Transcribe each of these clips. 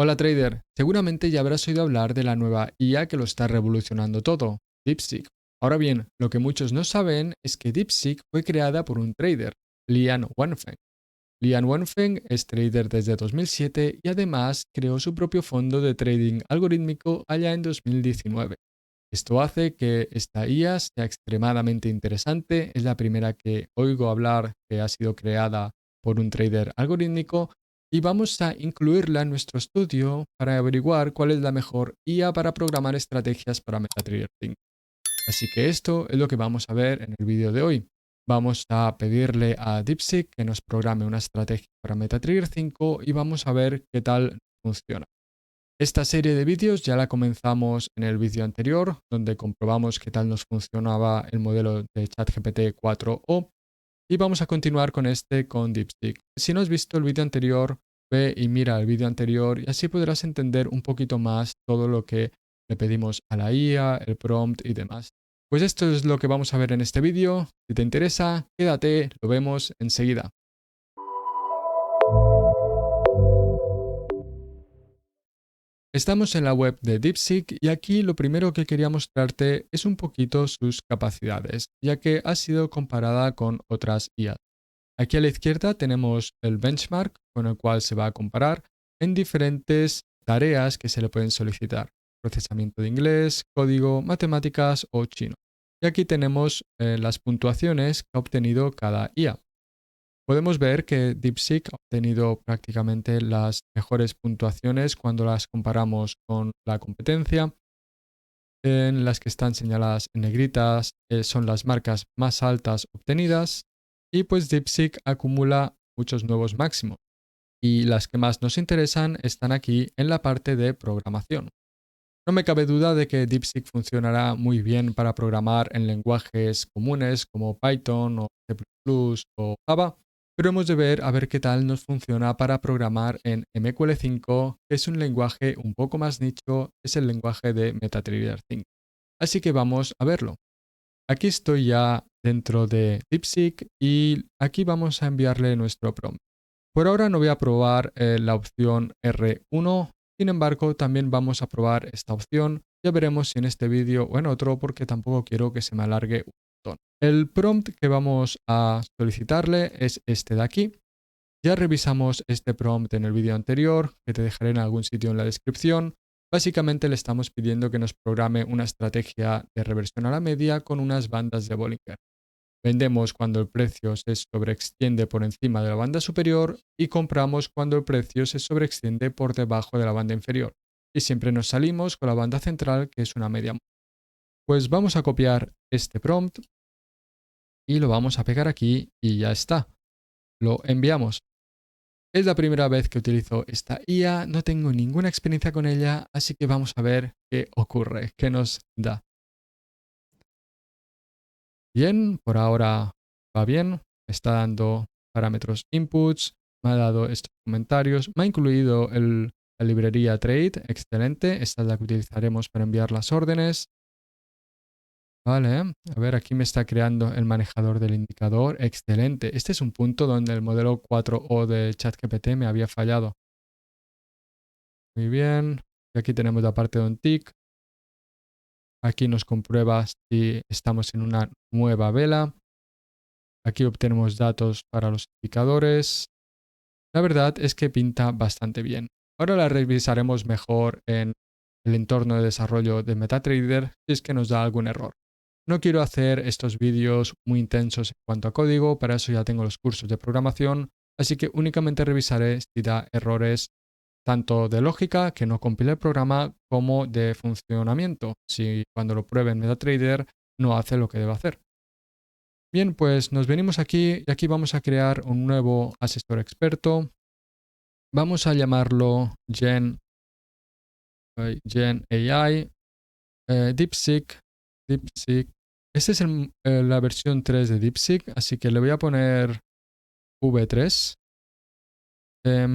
Hola trader, seguramente ya habrás oído hablar de la nueva IA que lo está revolucionando todo, DeepSeek. Ahora bien, lo que muchos no saben es que DeepSeek fue creada por un trader, Lian Wenfeng. Lian Wenfeng es trader desde 2007 y además creó su propio fondo de trading algorítmico allá en 2019. Esto hace que esta IA sea extremadamente interesante, es la primera que oigo hablar que ha sido creada por un trader algorítmico y vamos a incluirla en nuestro estudio para averiguar cuál es la mejor IA para programar estrategias para MetaTrader 5. Así que esto es lo que vamos a ver en el vídeo de hoy. Vamos a pedirle a DeepSeek que nos programe una estrategia para MetaTrader 5 y vamos a ver qué tal funciona. Esta serie de vídeos ya la comenzamos en el vídeo anterior, donde comprobamos qué tal nos funcionaba el modelo de ChatGPT 4o y vamos a continuar con este con DeepSeek. Si no has visto el vídeo anterior, ve y mira el vídeo anterior y así podrás entender un poquito más todo lo que le pedimos a la IA, el prompt y demás. Pues esto es lo que vamos a ver en este vídeo. Si te interesa, quédate, lo vemos enseguida. Estamos en la web de DeepSeek y aquí lo primero que quería mostrarte es un poquito sus capacidades, ya que ha sido comparada con otras IA. Aquí a la izquierda tenemos el benchmark con el cual se va a comparar en diferentes tareas que se le pueden solicitar. Procesamiento de inglés, código, matemáticas o chino. Y aquí tenemos las puntuaciones que ha obtenido cada IA. Podemos ver que DeepSeek ha obtenido prácticamente las mejores puntuaciones cuando las comparamos con la competencia. En las que están señaladas en negritas son las marcas más altas obtenidas y pues DeepSeek acumula muchos nuevos máximos. Y las que más nos interesan están aquí en la parte de programación. No me cabe duda de que DeepSeek funcionará muy bien para programar en lenguajes comunes como Python o C++ o Java, pero hemos de ver a ver qué tal nos funciona para programar en MQL5, que es un lenguaje un poco más nicho, es el lenguaje de MetaTrader 5. Así que vamos a verlo. Aquí estoy ya dentro de DeepSeek y aquí vamos a enviarle nuestro prompt. Por ahora no voy a probar la opción R1, sin embargo también vamos a probar esta opción. Ya veremos si en este vídeo o en otro porque tampoco quiero que se me alargue un montón. El prompt que vamos a solicitarle es este de aquí. Ya revisamos este prompt en el vídeo anterior, que te dejaré en algún sitio en la descripción. Básicamente le estamos pidiendo que nos programe una estrategia de reversión a la media con unas bandas de Bollinger. Vendemos cuando el precio se sobreextiende por encima de la banda superior y compramos cuando el precio se sobreextiende por debajo de la banda inferior. Y siempre nos salimos con la banda central, que es una media. Pues vamos a copiar este prompt y lo vamos a pegar aquí y ya está. Lo enviamos. Es la primera vez que utilizo esta IA, no tengo ninguna experiencia con ella, así que vamos a ver qué ocurre, qué nos da. Bien, por ahora va bien, me está dando parámetros inputs, me ha dado estos comentarios, me ha incluido la librería Trade, excelente, esta es la que utilizaremos para enviar las órdenes. Vale, a ver, aquí me está creando el manejador del indicador, excelente. Este es un punto donde el modelo 4o de ChatGPT me había fallado. Muy bien, y aquí tenemos la parte de un tick. Aquí nos comprueba si estamos en una nueva vela. Aquí obtenemos datos para los indicadores. La verdad es que pinta bastante bien. Ahora la revisaremos mejor en el entorno de desarrollo de MetaTrader si es que nos da algún error. No quiero hacer estos vídeos muy intensos en cuanto a código, para eso ya tengo los cursos de programación, así que únicamente revisaré si da errores tanto de lógica, que no compile el programa, como de funcionamiento, si cuando lo pruebe en MetaTrader no hace lo que debe hacer. Bien, pues nos venimos aquí y aquí vamos a crear un nuevo asesor experto. Vamos a llamarlo Gen AI, DeepSeek. DeepSeek. Esta es la versión 3 de DeepSeek, así que le voy a poner V3.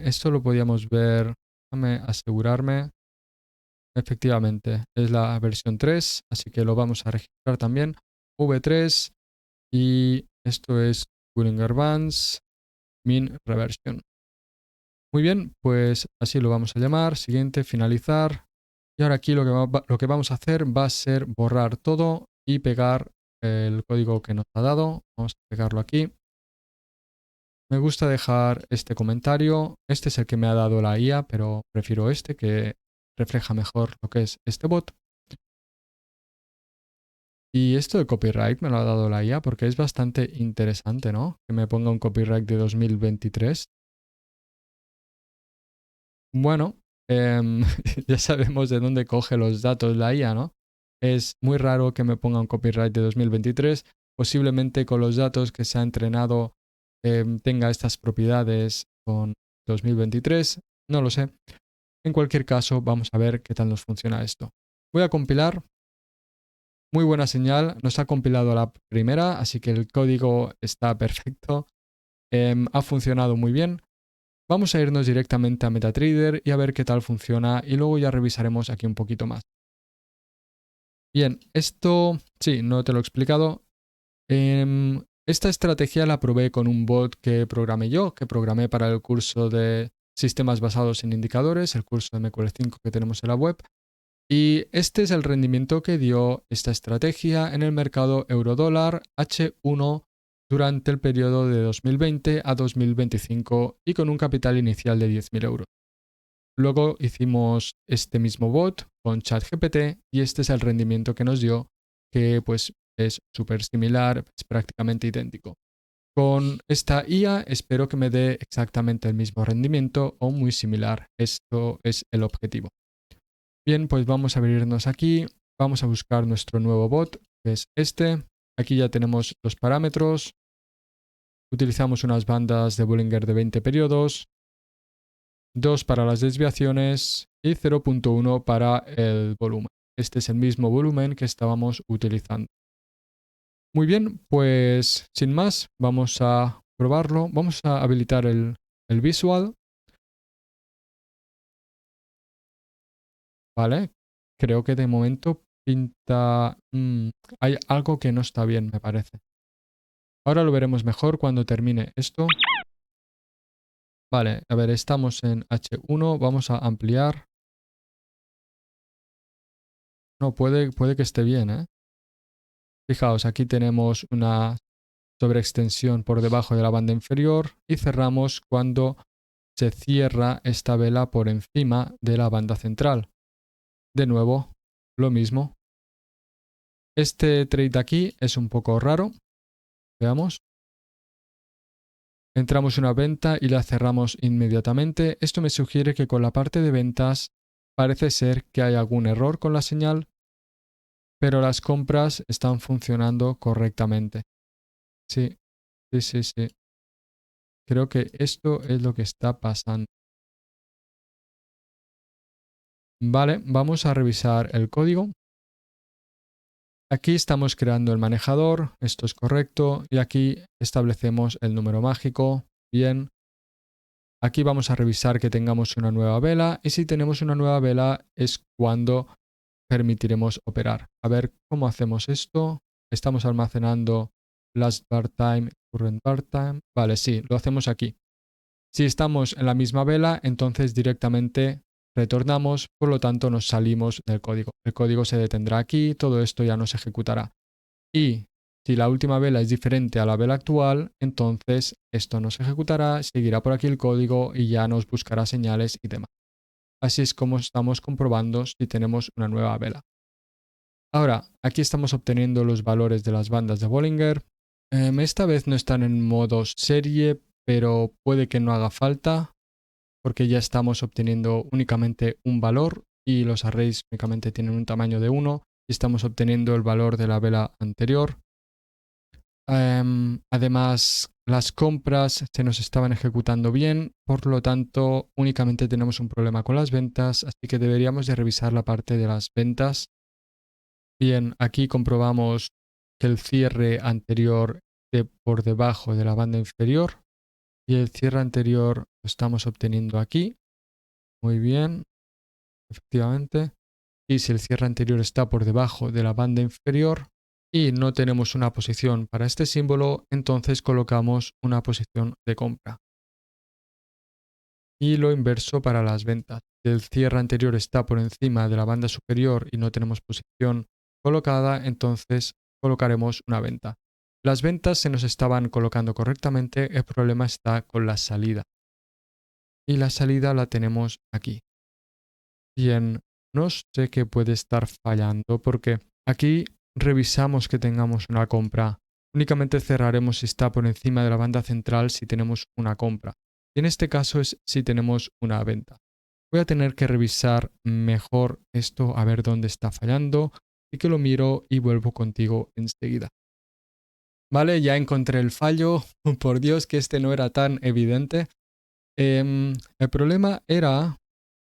Esto lo podíamos ver, déjame asegurarme. Efectivamente, es la versión 3, así que lo vamos a registrar también. V3 y esto es Bollinger Bands, Mean Reversion. Muy bien, pues así lo vamos a llamar. Siguiente, finalizar. Y ahora aquí lo que vamos a hacer va a ser borrar todo y pegar el código que nos ha dado. Vamos a pegarlo aquí. Me gusta dejar este comentario. Este es el que me ha dado la IA, pero prefiero este que refleja mejor lo que es este bot. Y esto de copyright me lo ha dado la IA porque es bastante interesante, ¿no? Que me ponga un copyright de 2023. Bueno, ya sabemos de dónde coge los datos la IA, ¿no? Es muy raro que me ponga un copyright de 2023. Posiblemente con los datos que se ha entrenado tenga estas propiedades con 2023. No lo sé. En cualquier caso, vamos a ver qué tal nos funciona esto. Voy a compilar. Muy buena señal. Nos ha compilado la primera, así que el código está perfecto. Ha funcionado muy bien. Vamos a irnos directamente a MetaTrader y a ver qué tal funciona y luego ya revisaremos aquí un poquito más. Bien, esto sí, no te lo he explicado. Esta estrategia la probé con un bot que programé yo, que programé para el curso de sistemas basados en indicadores, el curso de MQL 5 que tenemos en la web. Y este es el rendimiento que dio esta estrategia en el mercado eurodólar H1 durante el periodo de 2020 a 2025 y con un capital inicial de 10.000 euros. Luego hicimos este mismo bot con ChatGPT y este es el rendimiento que nos dio, que pues es súper similar, es prácticamente idéntico. Con esta IA espero que me dé exactamente el mismo rendimiento o muy similar. Esto es el objetivo. Bien, pues vamos a abrirnos aquí, vamos a buscar nuestro nuevo bot, que es este. Aquí ya tenemos los parámetros. Utilizamos unas bandas de Bollinger de 20 periodos, 2 para las desviaciones y 0.1 para el volumen. Este es el mismo volumen que estábamos utilizando. Muy bien, pues sin más, vamos a probarlo. Vamos a habilitar el visual. Vale, creo que de momento pinta... hay algo que no está bien, me parece. Ahora lo veremos mejor cuando termine esto. Vale, a ver, estamos en H1, vamos a ampliar. No, puede que esté bien, ¿eh? Fijaos, aquí tenemos una sobreextensión por debajo de la banda inferior y cerramos cuando se cierra esta vela por encima de la banda central. De nuevo, lo mismo. Este trade aquí es un poco raro. Veamos. Entramos una venta y la cerramos inmediatamente. Esto me sugiere que con la parte de ventas parece ser que hay algún error con la señal, pero las compras están funcionando correctamente. Sí, sí, sí, sí. Creo que esto es lo que está pasando. Vale, vamos a revisar el código. Aquí estamos creando el manejador, esto es correcto, y aquí establecemos el número mágico. Bien. Aquí vamos a revisar que tengamos una nueva vela y si tenemos una nueva vela es cuando permitiremos operar. A ver cómo hacemos esto. Estamos almacenando last bar time, current bar time. Vale, sí, lo hacemos aquí. Si estamos en la misma vela, entonces directamente retornamos, por lo tanto nos salimos del código. El código se detendrá aquí, todo esto ya no se ejecutará. Y si la última vela es diferente a la vela actual, entonces esto no se ejecutará, seguirá por aquí el código y ya nos buscará señales y demás. Así es como estamos comprobando si tenemos una nueva vela. Ahora, aquí estamos obteniendo los valores de las bandas de Bollinger. Esta vez no están en modo serie, pero puede que no haga falta porque ya estamos obteniendo únicamente un valor y los arrays únicamente tienen un tamaño de 1 y estamos obteniendo el valor de la vela anterior. Además, las compras se nos estaban ejecutando bien, por lo tanto únicamente tenemos un problema con las ventas, así que deberíamos de revisar la parte de las ventas. Bien, aquí comprobamos que el cierre anterior por debajo de la banda inferior y el cierre anterior lo estamos obteniendo aquí. Muy bien, efectivamente. Y si el cierre anterior está por debajo de la banda inferior y no tenemos una posición para este símbolo, entonces colocamos una posición de compra. y lo inverso para las ventas. Si el cierre anterior está por encima de la banda superior y no tenemos posición colocada, entonces colocaremos una venta. Las ventas se nos estaban colocando correctamente, el problema está con la salida. Y la salida la tenemos aquí. Bien, no sé qué puede estar fallando porque aquí revisamos que tengamos una compra. Únicamente cerraremos si está por encima de la banda central si tenemos una compra. Y en este caso es si tenemos una venta. Voy a tener que revisar mejor esto a ver dónde está fallando y que lo miro y vuelvo contigo enseguida. Vale, ya encontré el fallo. Por Dios que este no era tan evidente. El problema era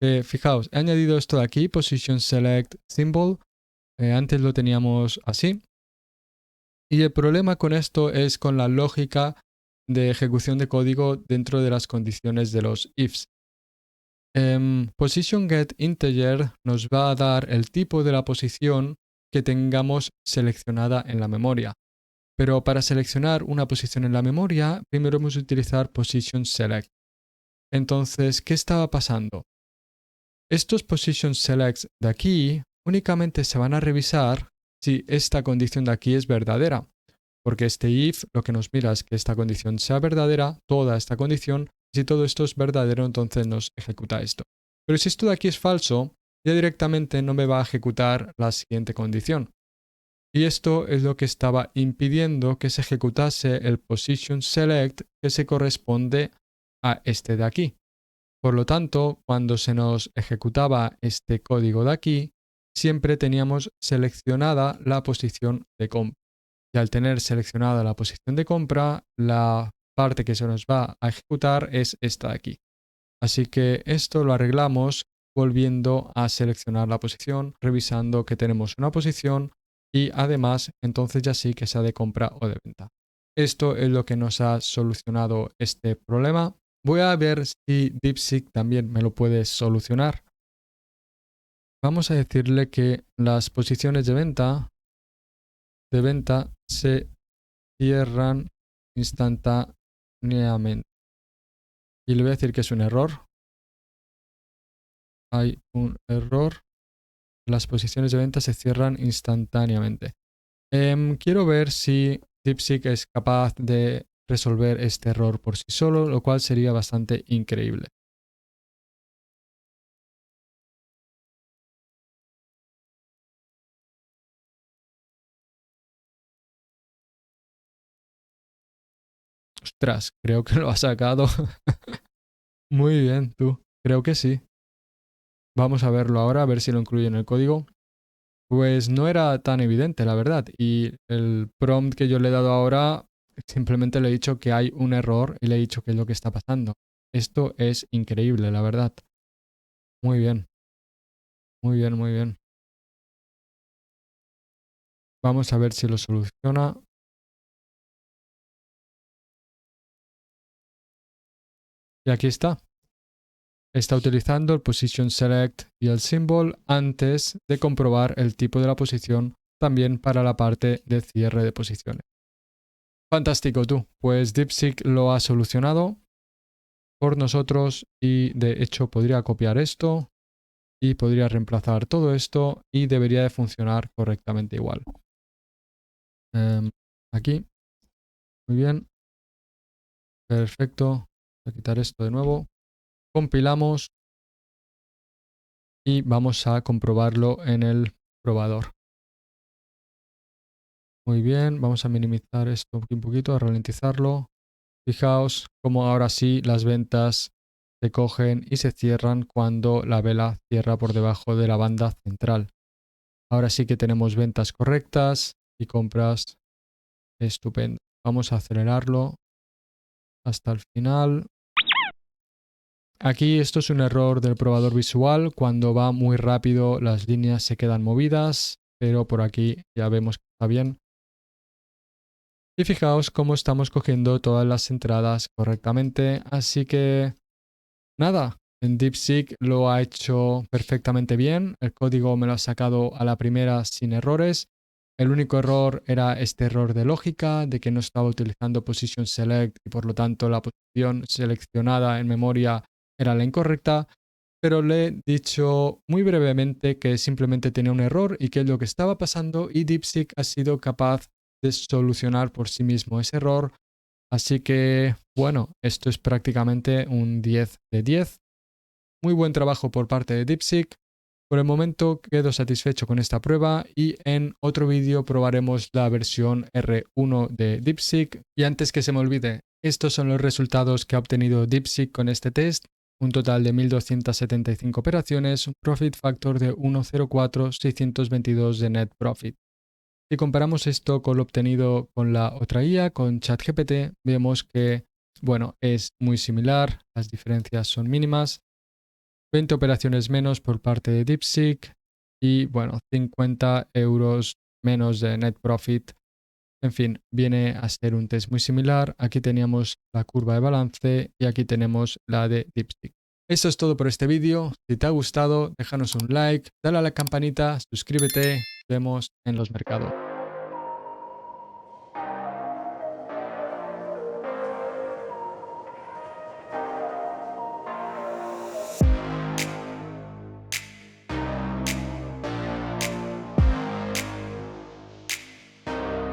que, fijaos, he añadido esto de aquí, Position Select Symbol. Antes lo teníamos así. Y el problema con esto es con la lógica de ejecución de código dentro de las condiciones de los ifs. Position Get Integer nos va a dar el tipo de la posición que tengamos seleccionada en la memoria. Pero para seleccionar una posición en la memoria, primero hemos de utilizar Position Select. Entonces, ¿qué estaba pasando? Estos Position Selects de aquí únicamente se van a revisar si esta condición de aquí es verdadera. Porque este if lo que nos mira es que esta condición sea verdadera, toda esta condición, y si todo esto es verdadero, entonces nos ejecuta esto. Pero si esto de aquí es falso, ya directamente no me va a ejecutar la siguiente condición. Y esto es lo que estaba impidiendo que se ejecutase el Position Select que se corresponde a este de aquí. Por lo tanto, cuando se nos ejecutaba este código de aquí, siempre teníamos seleccionada la posición de compra. Y al tener seleccionada la posición de compra, la parte que se nos va a ejecutar es esta de aquí. Así que esto lo arreglamos volviendo a seleccionar la posición, revisando que tenemos una posición y además entonces ya sí que sea de compra o de venta. Esto es lo que nos ha solucionado este problema. Voy a ver si DeepSeek también me lo puede solucionar. Vamos a decirle que las posiciones de venta se cierran instantáneamente. Y le voy a decir que es un error. Hay un error. Las posiciones de venta se cierran instantáneamente. Quiero ver si DeepSeek es capaz de resolver este error por sí solo, lo cual sería bastante increíble. Ostras, creo que lo ha sacado. Muy bien, tú. Creo que sí. Vamos a verlo ahora, a ver si lo incluye en el código. Pues no era tan evidente, la verdad. Y el prompt que yo le he dado ahora, simplemente le he dicho que hay un error y le he dicho qué es lo que está pasando. Esto es increíble, la verdad. Muy bien, muy bien, muy bien. Vamos a ver si lo soluciona. Y aquí está. Está utilizando el Position Select y el Symbol antes de comprobar el tipo de la posición también para la parte de cierre de posiciones. Fantástico tú. Pues DeepSeek lo ha solucionado por nosotros y de hecho podría copiar esto y podría reemplazar todo esto y debería de funcionar correctamente igual. Aquí. Muy bien. Perfecto. Voy a quitar esto de nuevo. Compilamos y vamos a comprobarlo en el probador. Muy bien, vamos a minimizar esto un poquito, a ralentizarlo. Fijaos cómo ahora sí las ventas se cogen y se cierran cuando la vela cierra por debajo de la banda central. Ahora sí que tenemos ventas correctas y compras. Estupendo. Vamos a acelerarlo hasta el final. Aquí esto es un error del probador visual. Cuando va muy rápido las líneas se quedan movidas, pero por aquí ya vemos que está bien. Y fijaos cómo estamos cogiendo todas las entradas correctamente. Así que nada, en DeepSeek lo ha hecho perfectamente bien. El código me lo ha sacado a la primera sin errores. El único error era este error de lógica, de que no estaba utilizando Position Select y por lo tanto la posición seleccionada en memoria era la incorrecta, pero le he dicho muy brevemente que simplemente tenía un error y qué es lo que estaba pasando, y DeepSeek ha sido capaz de solucionar por sí mismo ese error. Así que, bueno, esto es prácticamente un 10 de 10. Muy buen trabajo por parte de DeepSeek. Por el momento quedo satisfecho con esta prueba y en otro vídeo probaremos la versión R1 de DeepSeek. Y antes que se me olvide, estos son los resultados que ha obtenido DeepSeek con este test. Un total de 1.275 operaciones, un profit factor de 1,04, 622 de net profit. Si comparamos esto con lo obtenido con la otra IA, con ChatGPT, vemos que, bueno, es muy similar, las diferencias son mínimas. 20 operaciones menos por parte de DeepSeek y, bueno, 50 euros menos de net profit. En fin, viene a ser un test muy similar. Aquí teníamos la curva de balance y aquí tenemos la de DeepSeek. Eso es todo por este vídeo. Si te ha gustado, déjanos un like, dale a la campanita, suscríbete. Nos vemos en los mercados.